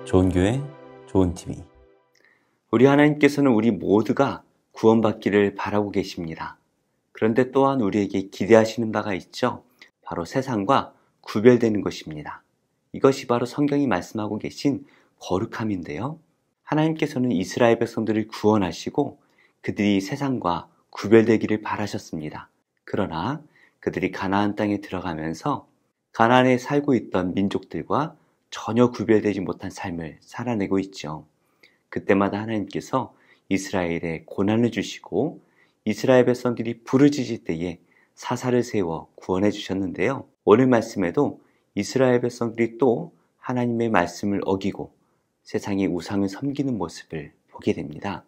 좋은 교회, 좋은 TV. 우리 하나님께서는 우리 모두가 구원받기를 바라고 계십니다. 그런데 또한 우리에게 기대하시는 바가 있죠. 바로 세상과 구별되는 것입니다. 이것이 바로 성경이 말씀하고 계신 거룩함인데요. 하나님께서는 이스라엘 백성들을 구원하시고 그들이 세상과 구별되기를 바라셨습니다. 그러나 그들이 가나안 땅에 들어가면서 가나안에 살고 있던 민족들과 전혀 구별되지 못한 삶을 살아내고 있죠. 그때마다 하나님께서 이스라엘에 고난을 주시고 이스라엘 백성들이 부르짖을 때에 사사를 세워 구원해 주셨는데요. 오늘 말씀에도 이스라엘 백성들이 또 하나님의 말씀을 어기고 세상의 우상을 섬기는 모습을 보게 됩니다.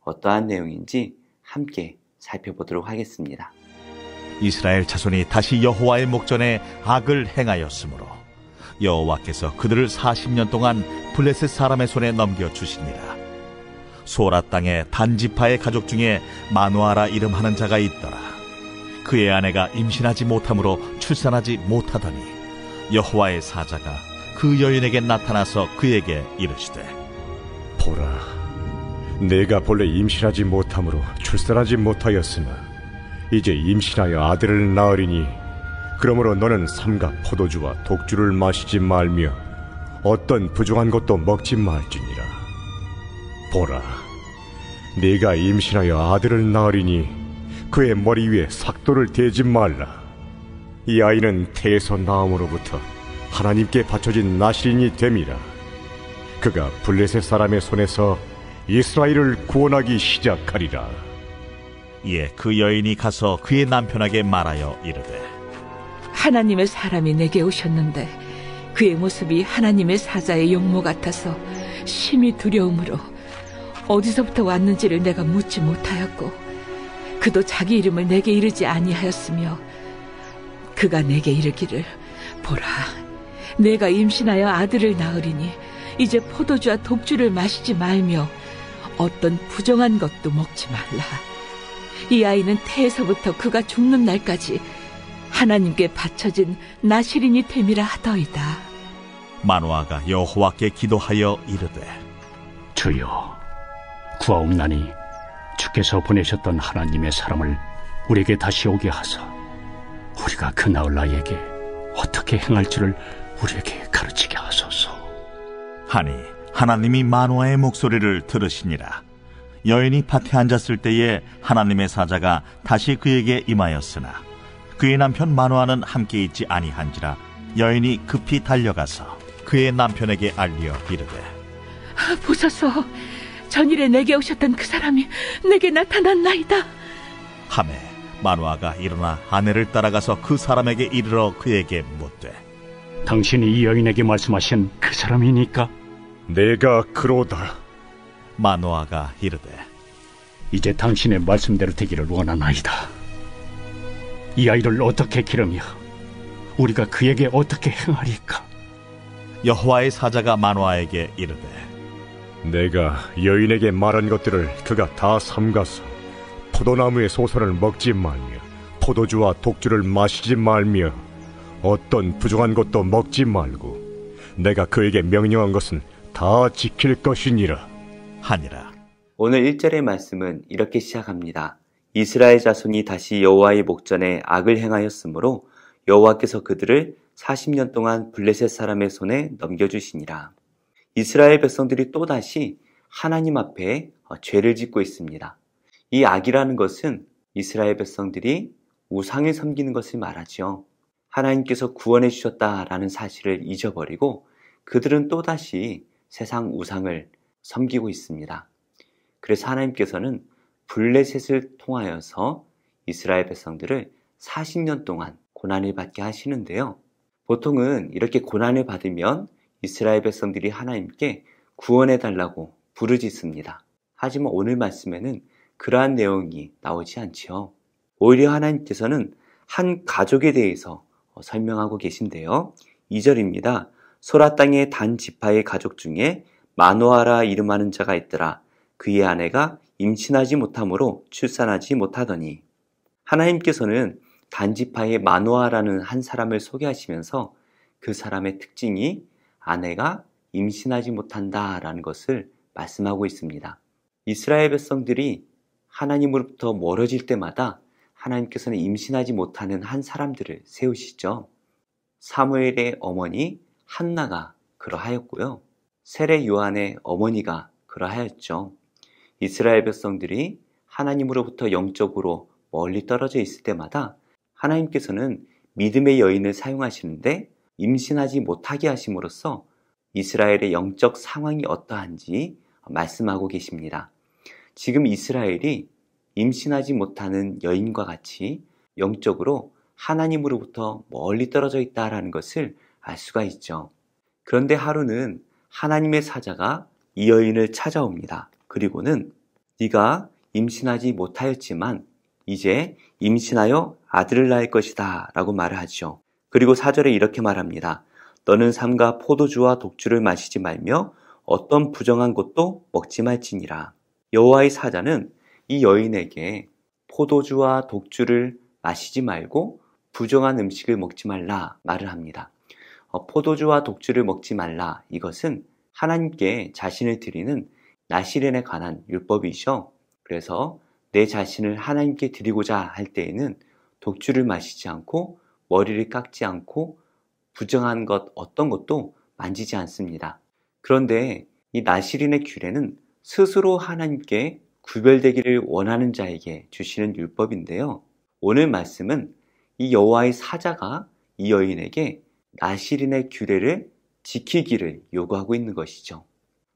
어떠한 내용인지 함께 살펴보도록 하겠습니다. 이스라엘 자손이 다시 여호와의 목전에 악을 행하였으므로 여호와께서 그들을 40년 동안 블레셋 사람의 손에 넘겨주시니라. 소라 땅에 단지파의 가족 중에 마누아라 이름하는 자가 있더라. 그의 아내가 임신하지 못함으로 출산하지 못하더니 여호와의 사자가 그 여인에게 나타나서 그에게 이르시되, 보라, 내가 본래 임신하지 못함으로 출산하지 못하였으나 이제 임신하여 아들을 낳으리니 그러므로 너는 삼가 포도주와 독주를 마시지 말며 어떤 부정한 것도 먹지 말지니라. 보라, 네가 임신하여 아들을 낳으리니 그의 머리 위에 삭도를 대지 말라. 이 아이는 태에서 나음으로부터 하나님께 바쳐진 나실인이 됨이라. 그가 블레셋 사람의 손에서 이스라엘을 구원하기 시작하리라. 이에 그 여인이 가서 그의 남편에게 말하여 이르되, 하나님의 사람이 내게 오셨는데 그의 모습이 하나님의 사자의 용모 같아서 심히 두려움으로 어디서부터 왔는지를 내가 묻지 못하였고 그도 자기 이름을 내게 이르지 아니하였으며 그가 내게 이르기를, 보라, 내가 임신하여 아들을 낳으리니 이제 포도주와 독주를 마시지 말며 어떤 부정한 것도 먹지 말라. 이 아이는 태에서부터 그가 죽는 날까지 하나님께 바쳐진 나실인이 됨이라 하더이다. 마누아가 여호와께 기도하여 이르되, 주여, 구하옵나니 주께서 보내셨던 하나님의 사람을 우리에게 다시 오게 하사 우리가 그 나을 나에게 어떻게 행할지를 우리에게 가르치게 하소서. 하니 하나님이 마누아의 목소리를 들으시니라. 여인이 밭에 앉았을 때에 하나님의 사자가 다시 그에게 임하였으나 그의 남편 마누아는 함께 있지 아니한지라 여인이 급히 달려가서 그의 남편에게 알리어 이르되, 보소서, 전일에 내게 오셨던 그 사람이 내게 나타났나이다. 하매 마누아가 일어나 아내를 따라가서 그 사람에게 이르러 그에게 묻되, 당신이 이 여인에게 말씀하신 그 사람이니까? 내가 그로다. 마누아가 이르되, 이제 당신의 말씀대로 되기를 원하나이다. 이 아이를 어떻게 기르며 우리가 그에게 어떻게 행하리까? 여호와의 사자가 마누아에게 이르되, 내가 여인에게 말한 것들을 그가 다 삼가서 포도나무의 소선을 먹지 말며 포도주와 독주를 마시지 말며 어떤 부정한 것도 먹지 말고 내가 그에게 명령한 것은 다 지킬 것이니라 하니라. 오늘 1절의 말씀은 이렇게 시작합니다. 이스라엘 자손이 다시 여호와의 목전에 악을 행하였으므로 여호와께서 그들을 40년 동안 블레셋 사람의 손에 넘겨주시니라. 이스라엘 백성들이 또다시 하나님 앞에 죄를 짓고 있습니다. 이 악이라는 것은 이스라엘 백성들이 우상을 섬기는 것을 말하죠. 하나님께서 구원해 주셨다라는 사실을 잊어버리고 그들은 또다시 세상 우상을 섬기고 있습니다. 그래서 하나님께서는 블레셋을 통하여서 이스라엘 백성들을 40년 동안 고난을 받게 하시는데요. 보통은 이렇게 고난을 받으면 이스라엘 백성들이 하나님께 구원해 달라고 부르짖습니다. 하지만 오늘 말씀에는 그러한 내용이 나오지 않지요. 오히려 하나님께서는 한 가족에 대해서 설명하고 계신데요. 2절입니다. 소라 땅의 단 지파의 가족 중에 마누아라 이름하는 자가 있더라. 그의 아내가 임신하지 못함으로 출산하지 못하더니. 하나님께서는 단지파의 마누아라는 한 사람을 소개하시면서 그 사람의 특징이 아내가 임신하지 못한다라는 것을 말씀하고 있습니다. 이스라엘 백성들이 하나님으로부터 멀어질 때마다 하나님께서는 임신하지 못하는 한 사람들을 세우시죠. 사무엘의 어머니 한나가 그러하였고요. 세례 요한의 어머니가 그러하였죠. 이스라엘 백성들이 하나님으로부터 영적으로 멀리 떨어져 있을 때마다 하나님께서는 믿음의 여인을 사용하시는데 임신하지 못하게 하심으로써 이스라엘의 영적 상황이 어떠한지 말씀하고 계십니다. 지금 이스라엘이 임신하지 못하는 여인과 같이 영적으로 하나님으로부터 멀리 떨어져 있다라는 것을 알 수가 있죠. 그런데 하루는 하나님의 사자가 이 여인을 찾아옵니다. 그리고는 네가 임신하지 못하였지만 이제 임신하여 아들을 낳을 것이다 라고 말을 하죠. 그리고 4절에 이렇게 말합니다. 너는 삼가 포도주와 독주를 마시지 말며 어떤 부정한 것도 먹지 말지니라. 여호와의 사자는 이 여인에게 포도주와 독주를 마시지 말고 부정한 음식을 먹지 말라 말을 합니다. 포도주와 독주를 먹지 말라, 이것은 하나님께 자신을 드리는 나실인에 관한 율법이죠. 그래서 내 자신을 하나님께 드리고자 할 때에는 독주를 마시지 않고 머리를 깎지 않고 부정한 것 어떤 것도 만지지 않습니다. 그런데 이 나실인의 규례는 스스로 하나님께 구별되기를 원하는 자에게 주시는 율법인데요. 오늘 말씀은 이 여호와의 사자가 이 여인에게 나실인의 규례를 지키기를 요구하고 있는 것이죠.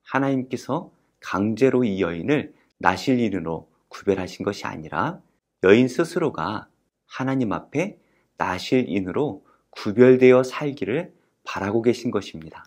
하나님께서 강제로 이 여인을 나실인으로 구별하신 것이 아니라 여인 스스로가 하나님 앞에 나실인으로 구별되어 살기를 바라고 계신 것입니다.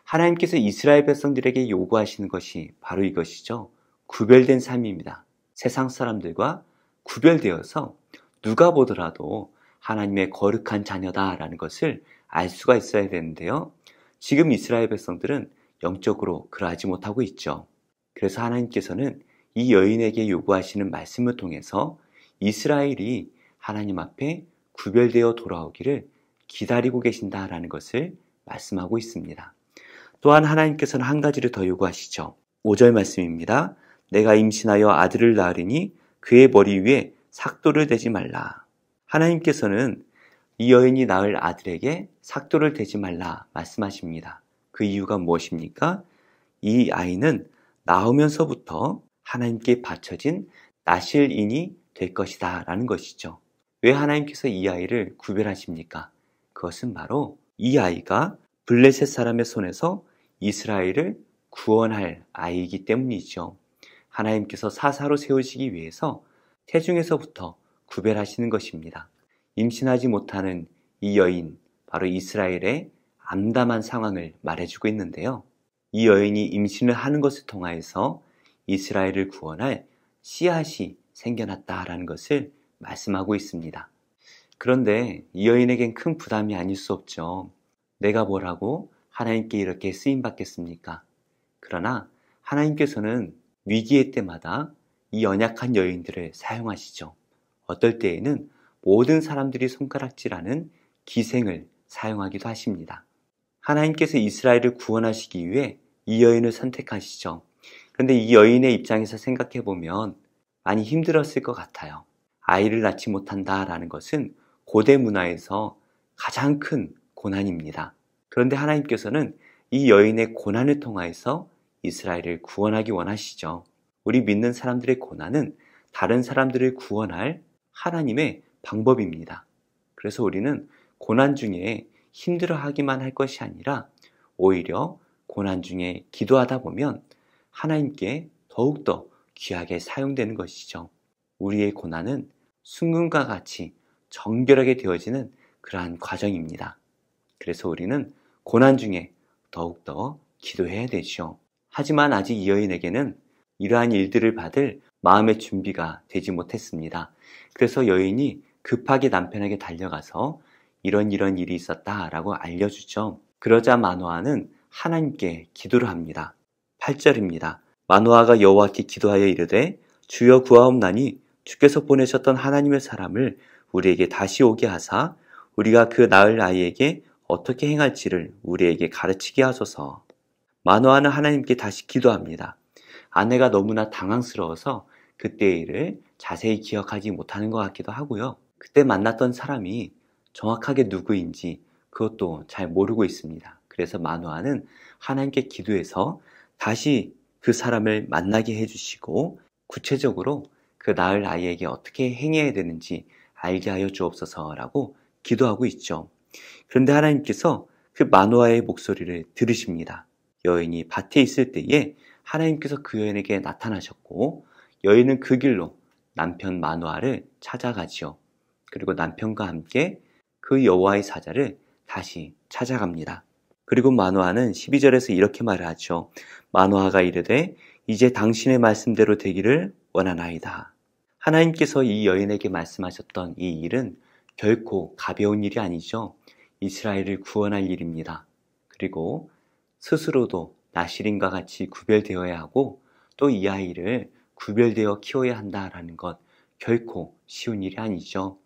하나님께서 이스라엘 백성들에게 요구하시는 것이 바로 이것이죠. 구별된 삶입니다. 세상 사람들과 구별되어서 누가 보더라도 하나님의 거룩한 자녀다라는 것을 알 수가 있어야 되는데요. 지금 이스라엘 백성들은 영적으로 그러하지 못하고 있죠. 그래서 하나님께서는 이 여인에게 요구하시는 말씀을 통해서 이스라엘이 하나님 앞에 구별되어 돌아오기를 기다리고 계신다라는 것을 말씀하고 있습니다. 또한 하나님께서는 한 가지를 더 요구하시죠. 5절 말씀입니다. 내가 임신하여 아들을 낳으리니 그의 머리 위에 삭도를 대지 말라. 하나님께서는 이 여인이 낳을 아들에게 삭도를 대지 말라 말씀하십니다. 그 이유가 무엇입니까? 이 아이는 낳으면서부터 하나님께 바쳐진 나실인이 될 것이다 라는 것이죠. 왜 하나님께서 이 아이를 구별하십니까? 그것은 바로 이 아이가 블레셋 사람의 손에서 이스라엘을 구원할 아이이기 때문이죠. 하나님께서 사사로 세우시기 위해서 태중에서부터 구별하시는 것입니다. 임신하지 못하는 이 여인, 바로 이스라엘의 암담한 상황을 말해주고 있는데요. 이 여인이 임신을 하는 것을 통하여서 이스라엘을 구원할 씨앗이 생겨났다라는 것을 말씀하고 있습니다. 그런데 이 여인에겐 큰 부담이 아닐 수 없죠. 내가 뭐라고 하나님께 이렇게 쓰임받겠습니까? 그러나 하나님께서는 위기의 때마다 이 연약한 여인들을 사용하시죠. 어떨 때에는 모든 사람들이 손가락질하는 기생을 사용하기도 하십니다. 하나님께서 이스라엘을 구원하시기 위해 이 여인을 선택하시죠. 그런데 이 여인의 입장에서 생각해 보면 많이 힘들었을 것 같아요. 아이를 낳지 못한다라는 것은 고대 문화에서 가장 큰 고난입니다. 그런데 하나님께서는 이 여인의 고난을 통하여서 이스라엘을 구원하기 원하시죠. 우리 믿는 사람들의 고난은 다른 사람들을 구원할 하나님의 방법입니다. 그래서 우리는 고난 중에 힘들어하기만 할 것이 아니라 오히려 고난 중에 기도하다 보면 하나님께 더욱더 귀하게 사용되는 것이죠. 우리의 고난은 순금과 같이 정결하게 되어지는 그러한 과정입니다. 그래서 우리는 고난 중에 더욱더 기도해야 되죠. 하지만 아직 이 여인에게는 이러한 일들을 받을 마음의 준비가 되지 못했습니다. 그래서 여인이 급하게 남편에게 달려가서 이런 일이 있었다라고 알려주죠. 그러자 마노아는 하나님께 기도를 합니다. 8절입니다. 마노아가 여호와께 기도하여 이르되 주여 구하옵나니 주께서 보내셨던 하나님의 사람을 우리에게 다시 오게 하사 우리가 그 낳을 아이에게 어떻게 행할지를 우리에게 가르치게 하소서. 마노아는 하나님께 다시 기도합니다. 아내가 너무나 당황스러워서 그때의 일을 자세히 기억하지 못하는 것 같기도 하고요. 그때 만났던 사람이 정확하게 누구인지 그것도 잘 모르고 있습니다. 그래서 마노아는 하나님께 기도해서 다시 그 사람을 만나게 해주시고 구체적으로 그 낳을 아이에게 어떻게 행해야 되는지 알게 하여 주옵소서라고 기도하고 있죠. 그런데 하나님께서 그 마노아의 목소리를 들으십니다. 여인이 밭에 있을 때에 하나님께서 그 여인에게 나타나셨고 여인은 그 길로 남편 마노아를 찾아가지요. 그리고 남편과 함께 그 여호와의 사자를 다시 찾아갑니다. 그리고 마노아는 12절에서 이렇게 말을 하죠. 마노아가 이르되 이제 당신의 말씀대로 되기를 원하나이다. 하나님께서 이 여인에게 말씀하셨던 이 일은 결코 가벼운 일이 아니죠. 이스라엘을 구원할 일입니다. 그리고 스스로도 나실인과 같이 구별되어야 하고 또 이 아이를 구별되어 키워야 한다라는 것 결코 쉬운 일이 아니죠.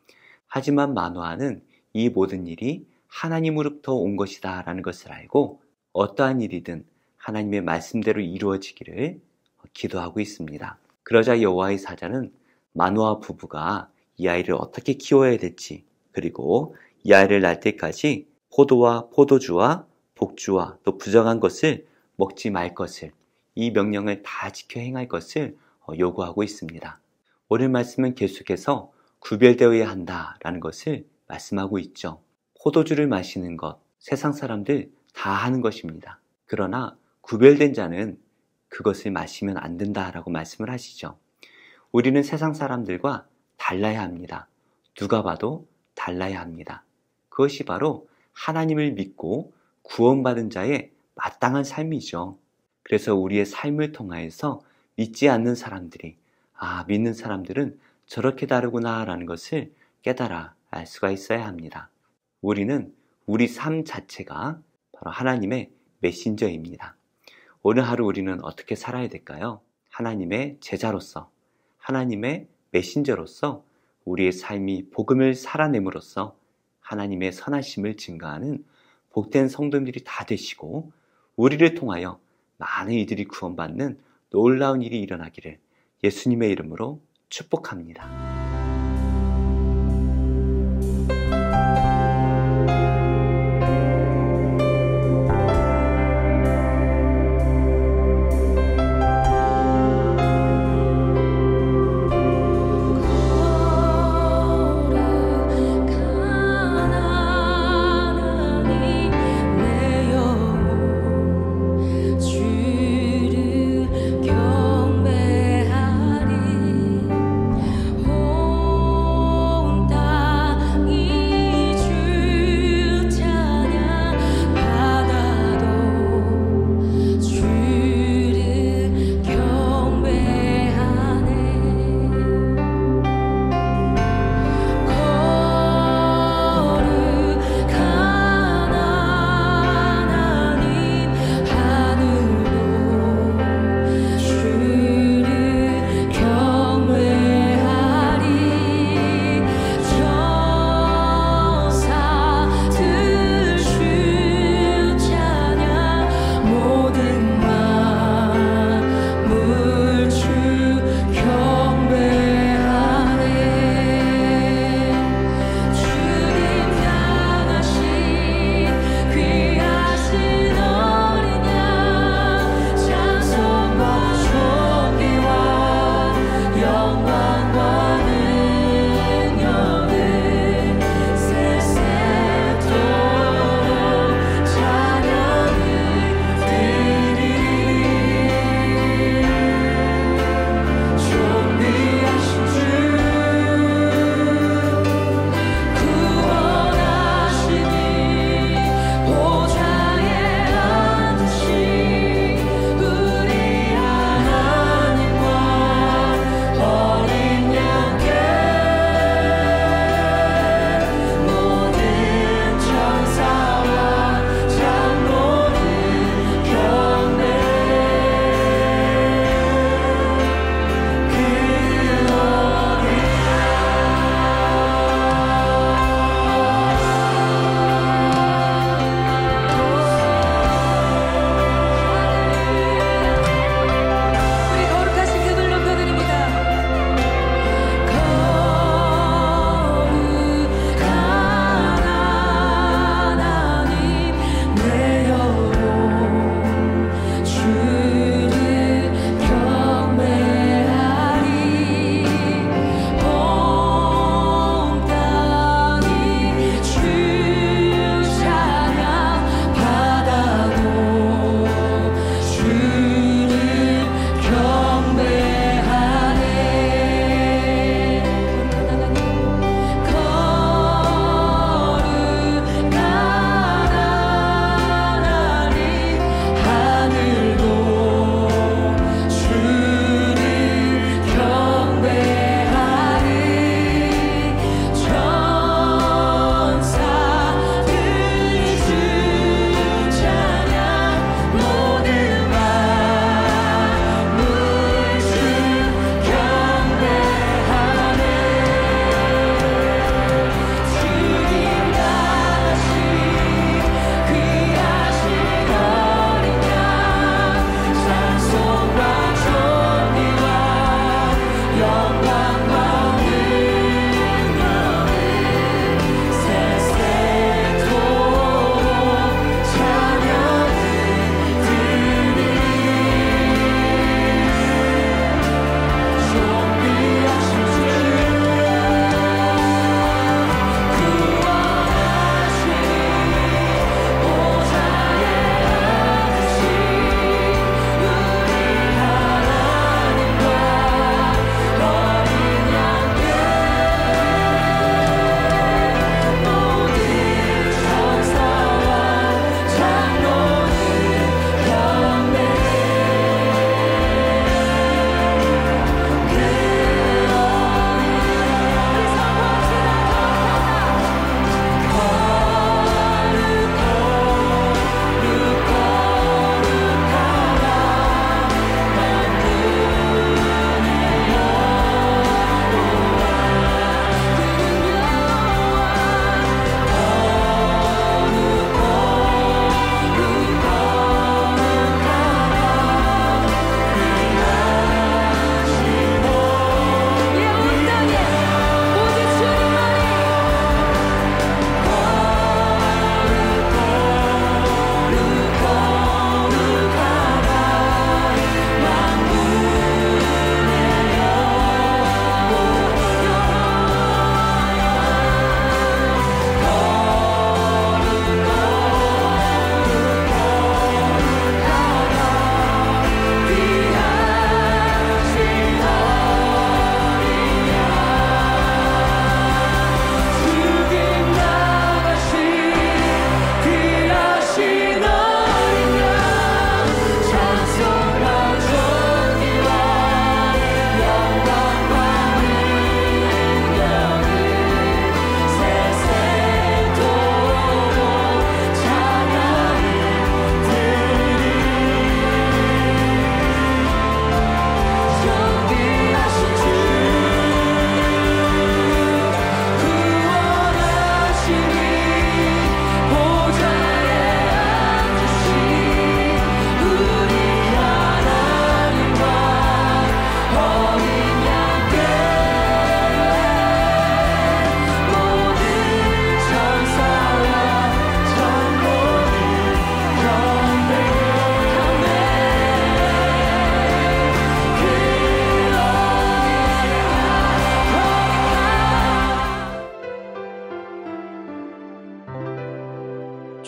하지만 마노아는 이 모든 일이 하나님으로부터 온 것이다 라는 것을 알고 어떠한 일이든 하나님의 말씀대로 이루어지기를 기도하고 있습니다. 그러자 여호와의 사자는 마노아 부부가 이 아이를 어떻게 키워야 될지 그리고 이 아이를 낳을 때까지 포도와 포도주와 복주와 또 부정한 것을 먹지 말 것을 이 명령을 다 지켜 행할 것을 요구하고 있습니다. 오늘 말씀은 계속해서 구별되어야 한다라는 것을 말씀하고 있죠. 포도주를 마시는 것, 세상 사람들 다 하는 것입니다. 그러나 구별된 자는 그것을 마시면 안 된다라고 말씀을 하시죠. 우리는 세상 사람들과 달라야 합니다. 누가 봐도 달라야 합니다. 그것이 바로 하나님을 믿고 구원받은 자의 마땅한 삶이죠. 그래서 우리의 삶을 통하여서 믿지 않는 사람들이 믿는 사람들은 저렇게 다르구나 라는 것을 깨달아 알 수가 있어야 합니다. 우리는 우리 삶 자체가 바로 하나님의 메신저입니다. 오늘 하루 우리는 어떻게 살아야 될까요? 하나님의 제자로서, 하나님의 메신저로서 우리의 삶이 복음을 살아냄으로써 하나님의 선하심을 증가하는 복된 성도들이 다 되시고 우리를 통하여 많은 이들이 구원받는 놀라운 일이 일어나기를 예수님의 이름으로 축복합니다. 주를 경배하리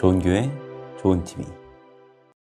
좋은 교회, 좋은 TV.